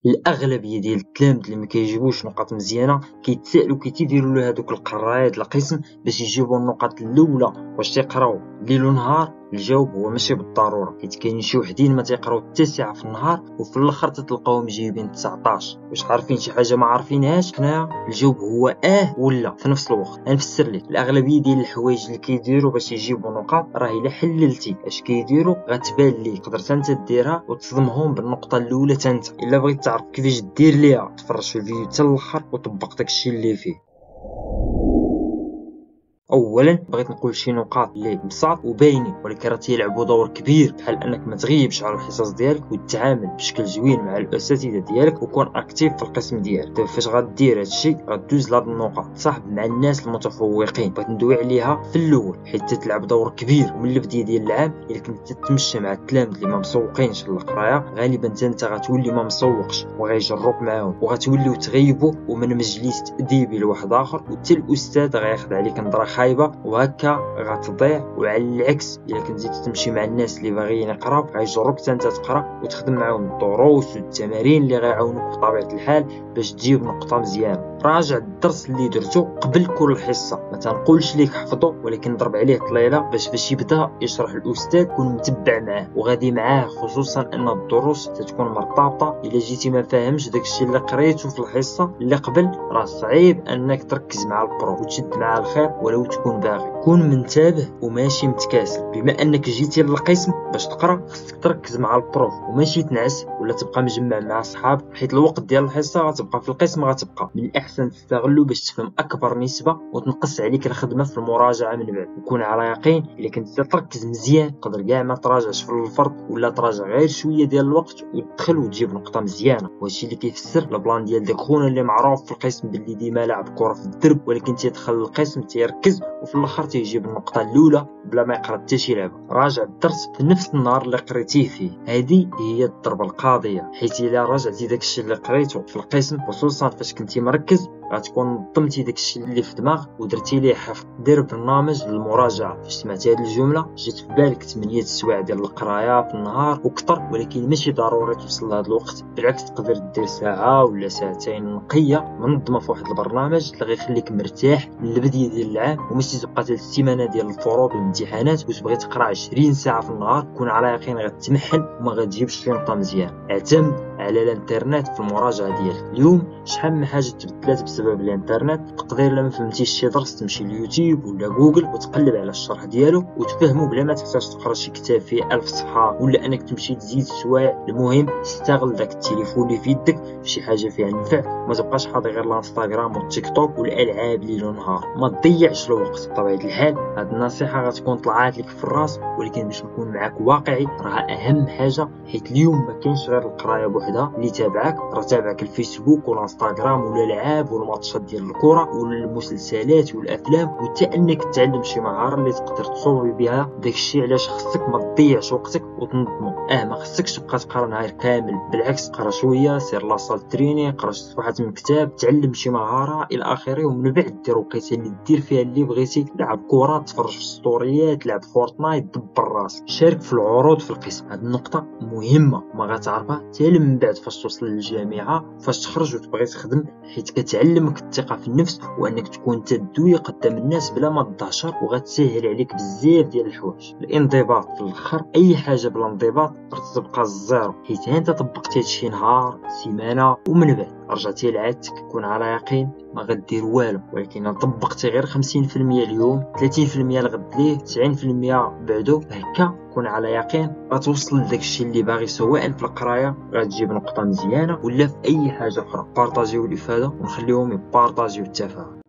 الاغلبيه ديال التلاميذ اللي ما كيجيبوش نقاط مزيانه كيتسائلوا كي تيديروا له هذوك القرايات القسم باش يجيبوا النقاط الاولى واش تيقراو ليل ونهار. الجواب هو ماشي بالضروره، حيت كاينين شي وحدين ما تيقراو حتى ساعه في النهار وفي الاخر تتلقاوهم جايبين 19. واش عارفين شي حاجه ما عارفينهاش حنايا؟ الجواب هو ولا في نفس الوقت. غنفسر لك الاغلبيه ديال الحوايج اللي كيديروا باش يجيبوا نقاط راه الا حللتي اش كيديروا غتبان ليك تقدر انت ديرها وتصدمهم بالنقطه الاولى انت. الا بغيت تعرف كيفاش دير ليها تفرج في الفيديو حتى الاخر وطبق داكشي اللي فيه. اولا بغيت نقول شي نقاط اللي بساط وباينين ولكن راه تيلعبوا دور كبير، بحال انك ما تغيبش على الحصص ديالك وتتعامل بشكل زوين مع الاساتذه ديالك وكون اكتيف في القسم ديالك. دابا فاش غدير هادشي غدوز لهاد النقاط، تصاحب مع الناس المتفوقين. بغيت ندوي عليها في الاول حيت تلعب دور كبير، ومن البدايه ديال العام الا كنت تتمشى مع التلاميذ اللي ما مسوقينش للقرايه غالبا انت غتولي ما مسوقش وغيجروك معاهم وغتوليو تغيبوا ومن مجلس تاديبي لواحد اخر وحتى الاستاذ غياخذ عليك نظره خايبه وهكا غتضيع. وعلى العكس الا كنتي تمشي مع الناس اللي باغيين يقراو غيجروك حتى انت تقرا وتخدم معاهم الدروس والتمارين اللي غيعاونوك بطبيعه الحال باش تجيب نقطه مزيانه. راجع الدرس اللي درتو قبل كل حصه، ما تنقولش ليك حفظه ولكن ضرب عليه طليله باش يبدا يشرح الاستاذ كون متبع معاه وغادي معاه، خصوصا ان الدروس تتكون مرتبطه. الا جيتي ما فاهمش داكشي اللي قريته في الحصه اللي قبل راه صعيب انك تركز مع البروف وتشد معاه الخيط ولو تكون باغي. كون منتبه وماشي متكاسل. بما انك جيتي للقسم باش تقرا خصك تركز مع البروف وماشي تنعس ولا تبقى مجمع مع صحابك، حيت الوقت ديال الحصه غتبقى في القسم غتبقى. من الاحسن تستغلو باش تفهم اكبر نسبه وتنقص عليك الخدمه في المراجعه من بعد. وكون على يقين الا كنت تركز مزيان تقدر كاع ما تراجعش في الفرض ولا تراجع غير شويه ديال الوقت وتدخل وتجيب نقطه مزيانه. وهادشي اللي كيفسر البلان ديال داك خونا اللي معروف في القسم باللي ديما لاعب كره في الدرب ولكن تيدخل القسم تيركز وفي الاخر تيجيب النقطه الاولى بلا ما يقرا حتى شي لعبه. راجع الدرس في نفس النهار اللي قريتيه فيه، هذه هي الضربه القاضيه. حيت الا راجعتي داكشي اللي قريته في القسم خصوصا فاش كنتي مركز غتكون نظمتي داكشي اللي في دماغك ودرتي ليه حفظ. دير برنامج للمراجعه. فاش سمعتي هذه الجمله جات في بالك 8 سوايع ديال القرايه في النهار وكثر، ولكن ماشي ضروري توصل لهذا الوقت، بالعكس تقدر دير ساعه ولا ساعتين نقيه منظمه في واحد البرنامج اللي غيخليك مرتاح من البدايه ديال العام وماشي تبقى حتى السيمانه ديال الفروض والامتحانات وتبغي تقرا 20 ساعه في النهار. كون على يقين غتمحن وما غتجيبش شي نقطه مزيان. اعتمد على الانترنت في المراجعه ديالك. اليوم شحال من حاجه تبدلات بسبب الانترنت. تقدر لما فهمتيش شي درس تمشي ليوتيوب ولا جوجل وتقلب على الشرح ديالو وتفهمو بلا ما تحتاج تقرا شي كتاب فيه 1000 صفحه ولا انك تمشي تزيد سوايع. المهم استغل داك التليفون اللي في يدك في شي حاجه فيها نفع، ما تبقاش حاضي غير الانستغرام والتيك توك والالعاب ليل ونهار. ما تضيعش الوقت. بطبيعه الحال هاد النصيحه غتكون طلعات لك في الراس ولكن باش نكون معاك واقعي راه اهم حاجه، حيت اليوم ما كاينش غير القرايه بوحدها اللي تابعك، راه تابعك الفيسبوك والانستغرام والالعاب والماتشات ديال الكره والمسلسلات والافلام وحتى انك تتعلم شي مهاره اللي تقدر تصوبي بها. داكشي علاش خصك ما تضيعش وقتك وتنظمو. ما خصكش تبقى تقرا نهار كامل، بالعكس قرا شويه، سير لاصال تريني، قرا شي صفحات من كتاب، تعلم شي مهاره الى اخره. ومن بعد دير وقيته اللي دير فيها اللي بغيتي، لعب كره، تفرج في ستوريات، لعب فورتنايت، دبر راسك، شارك في العروض في القسم. هاد النقطه مهمه ما غتعرفها حتى من بعد فاش توصل للجامعه فاش تخرج وتبغي تخدم، حيت كتعلمك الثقه في النفس وانك تكون تدوي قدام الناس بلا ما تضحشر وغتسهل عليك بزاف ديال الحوايج. الانضباط في الاخر، اي حاجه بلا انضباط تبقى الزيرو، حيت انت طبقتي هادشي نهار سيمانه ومن بعد رجعتي لعادتك كون على يقين ما غدير والو. ولكن طبقتي غير 50% اليوم، 30% الغد ليه، 90% بعدو، هكا كون على يقين غتوصل لداكشي اللي باغي، سواء في القرايه غتجيب نقطه مزيانه ولا في اي حاجه اخرى. بارطاجيو الافاده ونخليهم يبارطاجيو التفاهم.